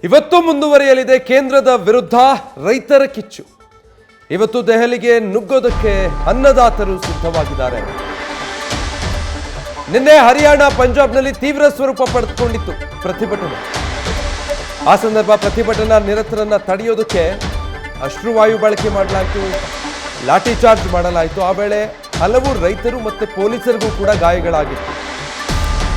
ಇವತ್ತು ಮುಂದುವರಿಯಲಿದೆ ಕೇಂದ್ರದ ವಿರುದ್ಧ ರೈತರ ಕಿಚ್ಚು. ಇವತ್ತು ದೆಹಲಿಗೆ ನುಗ್ಗೋದಕ್ಕೆ ಅನ್ನದಾತರು ಸಿದ್ಧವಾಗಿದ್ದಾರೆ. ನಿನ್ನೆ ಹರಿಯಾಣ ಪಂಜಾಬ್ನಲ್ಲಿ ತೀವ್ರ ಸ್ವರೂಪ ಪಡೆದುಕೊಂಡಿತ್ತು ಪ್ರತಿಭಟನೆ. ಆ ಸಂದರ್ಭ ಪ್ರತಿಭಟನಾ ನಿರತರನ್ನ ತಡೆಯೋದಕ್ಕೆ ಅಶ್ರುವಾಯು ಬಳಕೆ ಮಾಡಲಾಯಿತು, ಲಾಠಿ ಚಾರ್ಜ್ ಮಾಡಲಾಯಿತು. ಆ ವೇಳೆ ಹಲವು ರೈತರು ಮತ್ತೆ ಪೊಲೀಸರಿಗೂ ಕೂಡ ಗಾಯಗಳಾಗಿತ್ತು.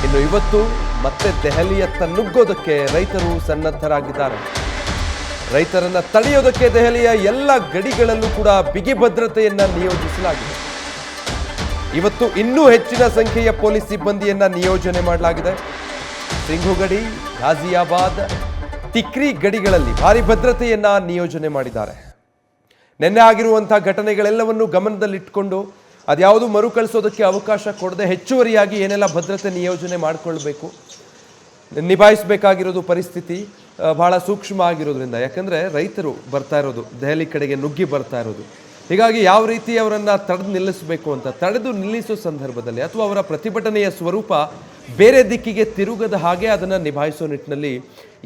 ಇನ್ನು ಇವತ್ತು ಮತ್ತೆ ದೆಹಲಿಯತ್ತ ನುಗ್ಗೋದಕ್ಕೆ ರೈತರು ಸನ್ನದ್ಧರಾಗಿದ್ದಾರೆ. ರೈತರನ್ನ ತಡೆಯೋದಕ್ಕೆ ದೆಹಲಿಯ ಎಲ್ಲ ಗಡಿಗಳಲ್ಲೂ ಕೂಡ ಬಿಗಿ ಭದ್ರತೆಯನ್ನ ನಿಯೋಜಿಸಲಾಗಿದೆ. ಇವತ್ತು ಇನ್ನೂ ಹೆಚ್ಚಿನ ಸಂಖ್ಯೆಯ ಪೊಲೀಸ್ ಸಿಬ್ಬಂದಿಯನ್ನ ನಿಯೋಜನೆ ಮಾಡಲಾಗಿದೆ. ಸಿಂಘು ಗಡಿ, ಗಾಜಿಯಾಬಾದ್, ತಿಕ್ರಿ ಗಡಿಗಳಲ್ಲಿ ಭಾರಿ ಭದ್ರತೆಯನ್ನ ನಿಯೋಜನೆ ಮಾಡಿದ್ದಾರೆ. ನಿನ್ನೆ ಆಗಿರುವಂತಹ ಘಟನೆಗಳೆಲ್ಲವನ್ನು ಗಮನದಲ್ಲಿಟ್ಟುಕೊಂಡು ಅದ್ಯಾವುದು ಮರುಕಳಿಸೋದಕ್ಕೆ ಅವಕಾಶ ಕೊಡದೆ ಹೆಚ್ಚುವರಿಯಾಗಿ ಏನೆಲ್ಲ ಭದ್ರತೆ ನಿಯೋಜನೆ ಮಾಡಿಕೊಳ್ಬೇಕು, ನಿಭಾಯಿಸಬೇಕಾಗಿರೋದು ಪರಿಸ್ಥಿತಿ ಬಹಳ ಸೂಕ್ಷ್ಮ ಆಗಿರೋದ್ರಿಂದ. ಯಾಕಂದರೆ ರೈತರು ಬರ್ತಾ ಇರೋದು ದೆಹಲಿ ಕಡೆಗೆ ನುಗ್ಗಿ ಬರ್ತಾ ಇರೋದು. ಹೀಗಾಗಿ ಯಾವ ರೀತಿ ಅವರನ್ನು ತಡೆದು ನಿಲ್ಲಿಸಬೇಕು ಅಂತ, ತಡೆದು ನಿಲ್ಲಿಸೋ ಸಂದರ್ಭದಲ್ಲಿ ಅಥವಾ ಅವರ ಪ್ರತಿಭಟನೆಯ ಸ್ವರೂಪ ಬೇರೆ ದಿಕ್ಕಿಗೆ ತಿರುಗದ ಹಾಗೆ ಅದನ್ನು ನಿಭಾಯಿಸೋ ನಿಟ್ಟಿನಲ್ಲಿ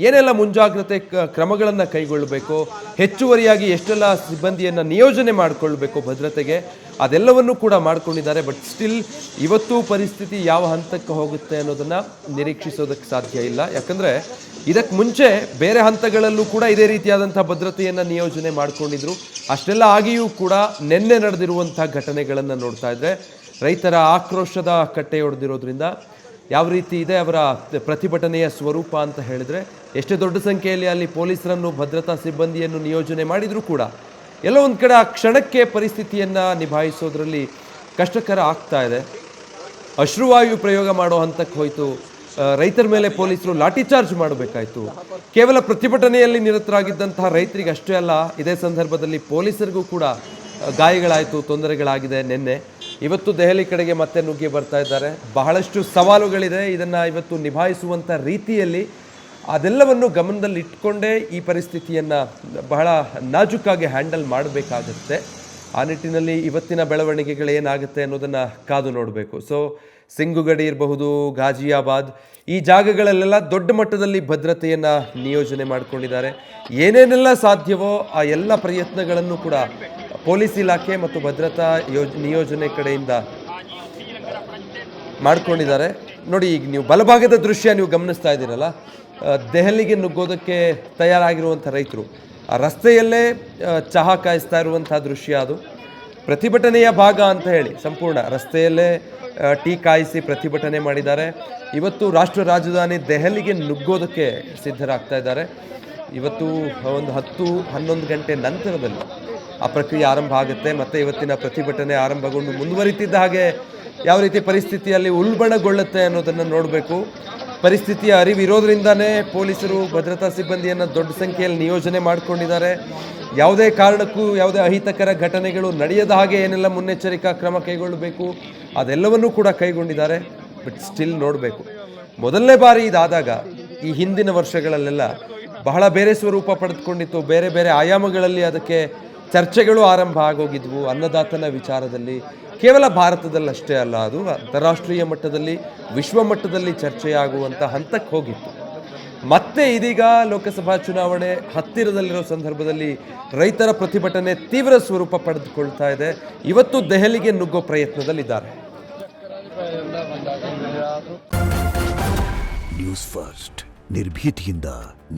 ಏನೆಲ್ಲ ಮುಂಜಾಗ್ರತೆ ಕ್ರಮಗಳನ್ನು ಕೈಗೊಳ್ಳಬೇಕು, ಹೆಚ್ಚುವರಿಯಾಗಿ ಎಷ್ಟೆಲ್ಲ ಸಿಬ್ಬಂದಿಯನ್ನು ನಿಯೋಜನೆ ಮಾಡಿಕೊಳ್ಬೇಕು ಭದ್ರತೆಗೆ, ಅದೆಲ್ಲವನ್ನೂ ಕೂಡ ಮಾಡ್ಕೊಂಡಿದ್ದಾರೆ. ಬಟ್ ಸ್ಟಿಲ್ ಇವತ್ತು ಪರಿಸ್ಥಿತಿ ಯಾವ ಹಂತಕ್ಕೆ ಹೋಗುತ್ತೆ ಅನ್ನೋದನ್ನು ನಿರೀಕ್ಷಿಸೋದಕ್ಕೆ ಸಾಧ್ಯ ಇಲ್ಲ. ಯಾಕಂದರೆ ಇದಕ್ಕೆ ಮುಂಚೆ ಬೇರೆ ಹಂತಗಳಲ್ಲೂ ಕೂಡ ಇದೇ ರೀತಿಯಾದಂಥ ಭದ್ರತೆಯನ್ನು ನಿಯೋಜನೆ ಮಾಡಿಕೊಂಡಿದ್ರು. ಅಷ್ಟೆಲ್ಲ ಆಗಿಯೂ ಕೂಡ ನಿನ್ನೆ ನಡೆದಿರುವಂಥ ಘಟನೆಗಳನ್ನು ನೋಡ್ತಾ ಇದ್ದರೆ ರೈತರ ಆಕ್ರೋಶದ ಕಟ್ಟೆ ಹೊಡೆದಿರೋದ್ರಿಂದ ಯಾವ ರೀತಿ ಇದೆ ಅವರ ಪ್ರತಿಭಟನೆಯ ಸ್ವರೂಪ ಅಂತ ಹೇಳಿದರೆ, ಎಷ್ಟೇ ದೊಡ್ಡ ಸಂಖ್ಯೆಯಲ್ಲಿ ಅಲ್ಲಿ ಪೊಲೀಸರನ್ನು, ಭದ್ರತಾ ಸಿಬ್ಬಂದಿಯನ್ನು ನಿಯೋಜನೆ ಮಾಡಿದರೂ ಕೂಡ ಎಲ್ಲೋ ಒಂದು ಕಡೆ ಆ ಕ್ಷಣಕ್ಕೆ ಪರಿಸ್ಥಿತಿಯನ್ನು ನಿಭಾಯಿಸೋದ್ರಲ್ಲಿ ಕಷ್ಟಕರ ಆಗ್ತಾ ಇದೆ. ಅಶ್ರುವಾಯು ಪ್ರಯೋಗ ಮಾಡೋ ಹಂತಕ್ಕೆ ಹೋಯಿತು. ರೈತರ ಮೇಲೆ ಪೊಲೀಸರು ಲಾಠಿ ಚಾರ್ಜ್ ಮಾಡಬೇಕಾಯಿತು. ಕೇವಲ ಪ್ರತಿಭಟನೆಯಲ್ಲಿ ನಿರತರಾಗಿದ್ದಂತಹ ರೈತರಿಗೆ ಅಷ್ಟೇ ಅಲ್ಲ, ಇದೇ ಸಂದರ್ಭದಲ್ಲಿ ಪೊಲೀಸರಿಗೂ ಕೂಡ ಗಾಯಗಳಾಯಿತು, ತೊಂದರೆಗಳಾಗಿದೆ. ನಿನ್ನೆ ಇವತ್ತು ದೆಹಲಿ ಕಡೆಗೆ ಮತ್ತೆ ನುಗ್ಗಿ ಬರ್ತಾ ಇದ್ದಾರೆ. ಬಹಳಷ್ಟು ಸವಾಲುಗಳಿದೆ. ಇದನ್ನು ಇವತ್ತು ನಿಭಾಯಿಸುವಂಥ ರೀತಿಯಲ್ಲಿ ಅದೆಲ್ಲವನ್ನು ಗಮನದಲ್ಲಿ ಇಟ್ಕೊಂಡೇ ಈ ಪರಿಸ್ಥಿತಿಯನ್ನು ಬಹಳ ನಾಜೂಕಾಗಿ ಹ್ಯಾಂಡಲ್ ಮಾಡಬೇಕಾಗತ್ತೆ. ಆ ನಿಟ್ಟಿನಲ್ಲಿ ಇವತ್ತಿನ ಬೆಳವಣಿಗೆಗಳೇನಾಗುತ್ತೆ ಅನ್ನೋದನ್ನು ಕಾದು ನೋಡಬೇಕು. ಸೊ ಸಿಂಘು ಗಡಿ ಇರಬಹುದು, ಗಾಜಿಯಾಬಾದ್, ಈ ಜಾಗಗಳಲ್ಲೆಲ್ಲ ದೊಡ್ಡ ಮಟ್ಟದಲ್ಲಿ ಭದ್ರತೆಯನ್ನು ನಿಯೋಜನೆ ಮಾಡಿಕೊಂಡಿದ್ದಾರೆ. ಏನೇನೆಲ್ಲ ಸಾಧ್ಯವೋ ಆ ಎಲ್ಲ ಪ್ರಯತ್ನಗಳನ್ನು ಕೂಡ ಪೊಲೀಸ್ ಇಲಾಖೆ ಮತ್ತು ಭದ್ರತಾ ನಿಯೋಜನೆ ಕಡೆಯಿಂದ ಮಾಡ್ಕೊಂಡಿದ್ದಾರೆ. ನೋಡಿ, ಈಗ ನೀವು ಬಲಭಾಗದ ದೃಶ್ಯ ನೀವು ಗಮನಿಸ್ತಾ ಇದ್ದೀರಲ್ಲ, ದೆಹಲಿಗೆ ನುಗ್ಗೋದಕ್ಕೆ ತಯಾರಾಗಿರುವಂಥ ರೈತರು ಆ ರಸ್ತೆಯಲ್ಲೇ ಚಹಾ ಕಾಯಿಸ್ತಾ ಇರುವಂಥ ದೃಶ್ಯ. ಅದು ಪ್ರತಿಭಟನೆಯ ಭಾಗ ಅಂತ ಹೇಳಿ ಸಂಪೂರ್ಣ ರಸ್ತೆಯಲ್ಲೇ ಟೀ ಕಾಯಿಸಿ ಪ್ರತಿಭಟನೆ ಮಾಡಿದ್ದಾರೆ. ಇವತ್ತು ರಾಷ್ಟ್ರ ರಾಜಧಾನಿ ದೆಹಲಿಗೆ ನುಗ್ಗೋದಕ್ಕೆ ಸಿದ್ಧರಾಗ್ತಾ ಇದ್ದಾರೆ. ಇವತ್ತು ಒಂದು 10-11 ಗಂಟೆ ನಂತರದಲ್ಲಿ ಆ ಪ್ರಕ್ರಿಯೆ ಆರಂಭ ಆಗುತ್ತೆ. ಮತ್ತು ಇವತ್ತಿನ ಪ್ರತಿಭಟನೆ ಆರಂಭಗೊಂಡು ಮುಂದುವರಿತಿದ್ದ ಹಾಗೆ ಯಾವ ರೀತಿ ಪರಿಸ್ಥಿತಿಯಲ್ಲಿ ಉಲ್ಬಣಗೊಳ್ಳುತ್ತೆ ಅನ್ನೋದನ್ನು ನೋಡಬೇಕು. ಪರಿಸ್ಥಿತಿಯ ಅರಿವಿರೋದ್ರಿಂದನೇ ಪೊಲೀಸರು, ಭದ್ರತಾ ಸಿಬ್ಬಂದಿಯನ್ನು ದೊಡ್ಡ ಸಂಖ್ಯೆಯಲ್ಲಿ ನಿಯೋಜನೆ ಮಾಡಿಕೊಂಡಿದ್ದಾರೆ. ಯಾವುದೇ ಕಾರಣಕ್ಕೂ ಯಾವುದೇ ಅಹಿತಕರ ಘಟನೆಗಳು ನಡೆಯದ ಹಾಗೆ ಏನೆಲ್ಲ ಮುನ್ನೆಚ್ಚರಿಕಾ ಕ್ರಮ ಕೈಗೊಳ್ಳಬೇಕು ಅದೆಲ್ಲವನ್ನೂ ಕೂಡ ಕೈಗೊಂಡಿದ್ದಾರೆ. ಬಟ್ ಸ್ಟಿಲ್ ನೋಡಬೇಕು, ಮೊದಲನೇ ಬಾರಿ ಇದಾದಾಗ ಈ ಹಿಂದಿನ ವರ್ಷಗಳಲ್ಲೆಲ್ಲ ಬಹಳ ಬೇರೆ ಸ್ವರೂಪ ಪಡೆದುಕೊಂಡಿತ್ತು. ಬೇರೆ ಬೇರೆ ಆಯಾಮಗಳಲ್ಲಿ ಅದಕ್ಕೆ ಚರ್ಚೆಗಳು ಆರಂಭ ಆಗೋಗಿದ್ವು. ಅನ್ನದಾತನ ವಿಚಾರದಲ್ಲಿ ಕೇವಲ ಭಾರತದಲ್ಲಷ್ಟೇ ಅಲ್ಲ, ಅದು ಅಂತಾರಾಷ್ಟ್ರೀಯ ಮಟ್ಟದಲ್ಲಿ, ವಿಶ್ವ ಮಟ್ಟದಲ್ಲಿ ಚರ್ಚೆಯಾಗುವಂಥ ಹಂತಕ್ಕೆ ಹೋಗಿತ್ತು. ಮತ್ತೆ ಇದೀಗ ಲೋಕಸಭಾ ಚುನಾವಣೆ ಹತ್ತಿರದಲ್ಲಿರೋ ಸಂದರ್ಭದಲ್ಲಿ ರೈತರ ಪ್ರತಿಭಟನೆ ತೀವ್ರ ಸ್ವರೂಪ ಪಡೆದುಕೊಳ್ತಾ ಇದೆ. ಇವತ್ತು ದೆಹಲಿಗೆ ನುಗ್ಗೋ ಪ್ರಯತ್ನದಲ್ಲಿದ್ದಾರೆ. ನ್ಯೂಸ್ ಫಸ್ಟ್, ನಿರ್ಭೀತಿಯಿಂದ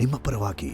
ನಿಮ್ಮ ಪರವಾಗಿ.